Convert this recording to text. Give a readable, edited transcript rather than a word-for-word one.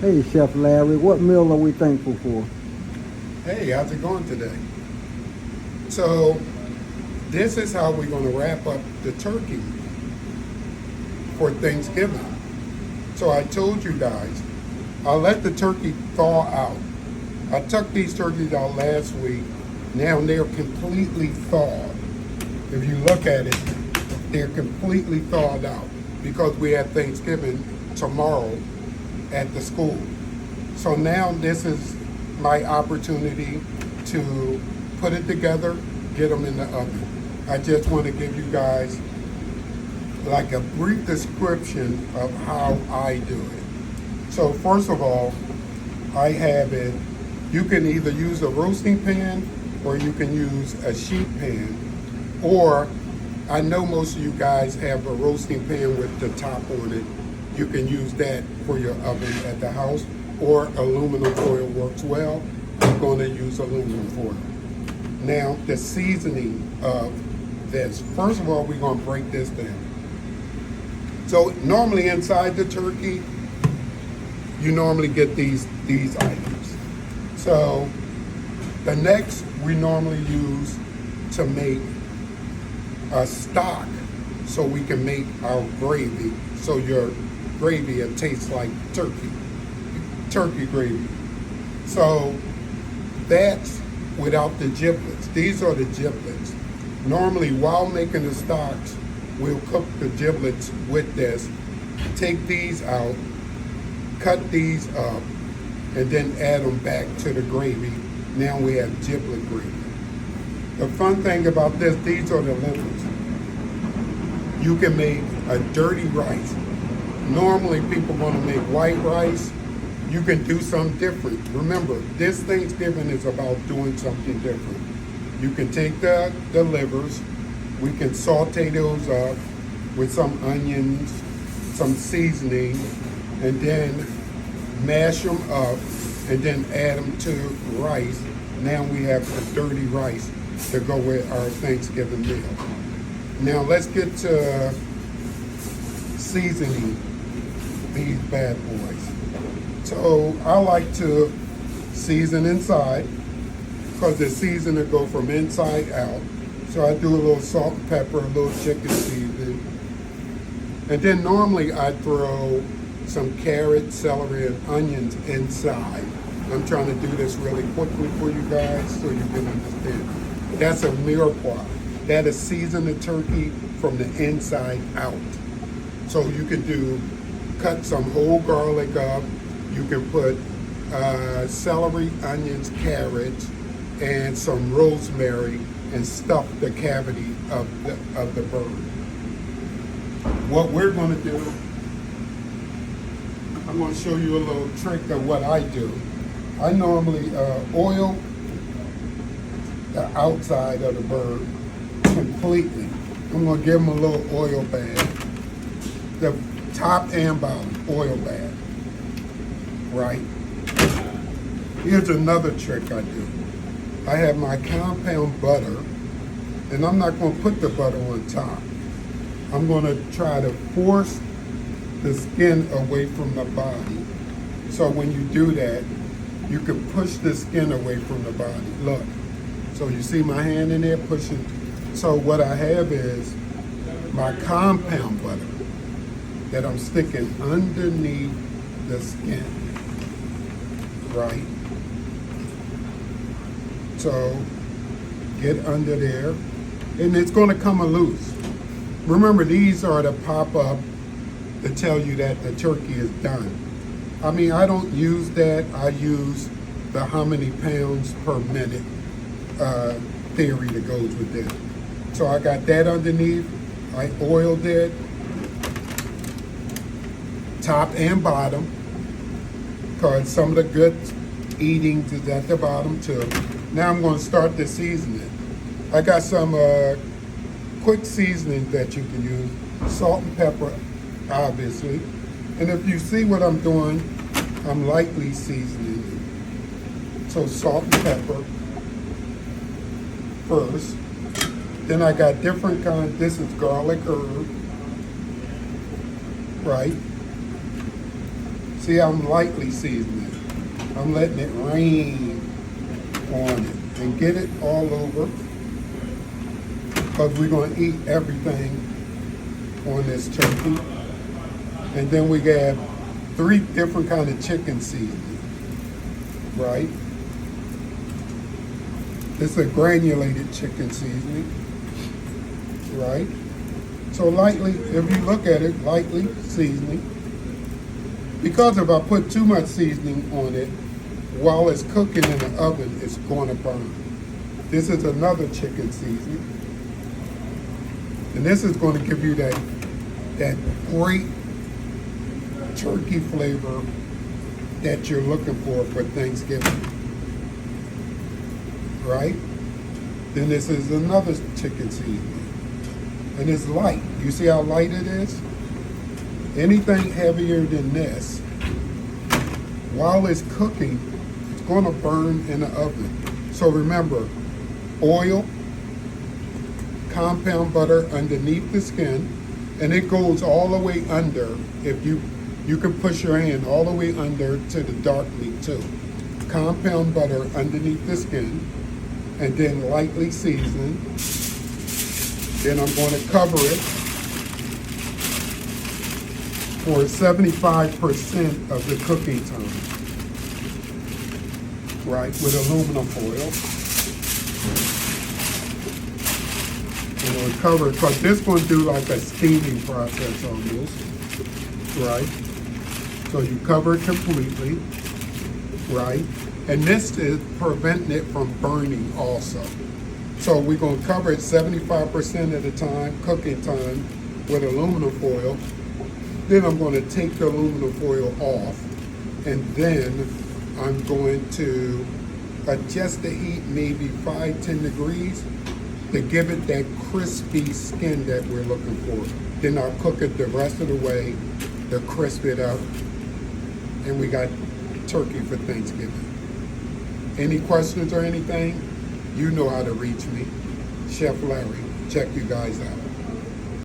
Hey, Chef Larry, what meal are we thankful for? Hey, how's it going today? So, this is how we're going to wrap up the turkey for Thanksgiving. So, I told you guys, I'll let the turkey thaw out. I took these turkeys out last week. Now they're completely thawed. If you look at it, they're completely thawed out because we have Thanksgiving tomorrow at the school. So now this is my opportunity to put it together, get them in the oven. I just want to give you guys like a brief description of how I do it. So first of all, I have it, you can either use a roasting pan or you can use a sheet pan, or I know most of you guys have a roasting pan with the top on it. You can use that for your oven at the house, or aluminum foil works well. I'm going to use aluminum foil. Now, the seasoning of this. First of all, we're going to break this down. So normally inside the turkey, you normally get these items. So the next we normally use to make a stock so we can make our gravy. So your gravy, it tastes like turkey gravy. So that's without the giblets. These are the giblets. Normally while making the stocks, we'll cook the giblets with this, take these out, cut these up, and then add them back to the gravy. Now we have giblet gravy. The fun thing about this, these are the livers. You can make a dirty rice. Normally people want to make white rice. You can do something different. Remember, this Thanksgiving is about doing something different. You can take the livers, we can saute those up with some onions, some seasoning, and then mash them up and then add them to rice. Now we have the dirty rice to go with our Thanksgiving meal. Now let's get to seasoning these bad boys. So I like to season inside because the seasoning go from inside out. So I do a little salt and pepper, a little chicken seasoning. And then normally I throw some carrots, celery, and onions inside. I'm trying to do this really quickly for you guys so you can understand. That's a mirepoix. That is season the turkey from the inside out. So you can cut some whole garlic up. You can put celery, onions, carrots, and some rosemary and stuff the cavity of the bird. What we're going to do, I'm going to show you a little trick of what I do. I normally oil the outside of the bird completely. I'm going to give them a little oil bath. The top and bottom oil bath. Right? Here's another trick I do. I have my compound butter, and I'm not going to put the butter on top. I'm going to try to force the skin away from the body. So when you do that, you can push the skin away from the body. Look. So you see my hand in there pushing. So what I have is my compound butter that I'm sticking underneath the skin. Right? So get under there, and it's going to come loose. Remember, these are the pop-up to tell you that the turkey is done. I mean, I don't use that. I use the how many pounds per minute theory that goes with this. So I got that underneath. I oiled it, top and bottom, because some of the good eatings is at the bottom too. Now I'm going to start the seasoning. I got some quick seasoning that you can use. Salt and pepper, obviously. And if you see what I'm doing, I'm lightly seasoning it. So salt and pepper first. Then I got different kinds. This is garlic herb, right? See, I'm lightly seasoning. I'm letting it rain on it and get it all over, because we're going to eat everything on this turkey. And then we have 3 different kind of chicken seasoning, right? This is a granulated chicken seasoning, right? So lightly, if you look at it, lightly seasoning. Because if I put too much seasoning on it, while it's cooking in the oven, it's going to burn. This is another chicken seasoning. And this is going to give you that great turkey flavor that you're looking for Thanksgiving. Right? Then this is another chicken seasoning. And it's light. You see how light it is? Anything heavier than this, while it's cooking, it's going to burn in the oven. So remember, oil, compound butter underneath the skin, and it goes all the way under. If you can push your hand all the way under to the dark meat too. Compound butter underneath the skin, and then lightly seasoned. Then I'm going to cover it for 75% of the cooking time, right, with aluminum foil. And we'll cover it, because this is going to do like a steaming process almost, right? So you cover it completely, right? And this is preventing it from burning also. So we're going to cover it 75% of the time, cooking time, with aluminum foil. Then I'm going to take the aluminum foil off, and then I'm going to adjust the heat maybe 5-10 degrees to give it that crispy skin that we're looking for. Then I'll cook it the rest of the way to crisp it up, and we got turkey for Thanksgiving. Any questions or anything? You know how to reach me. Chef Larry. Check you guys out.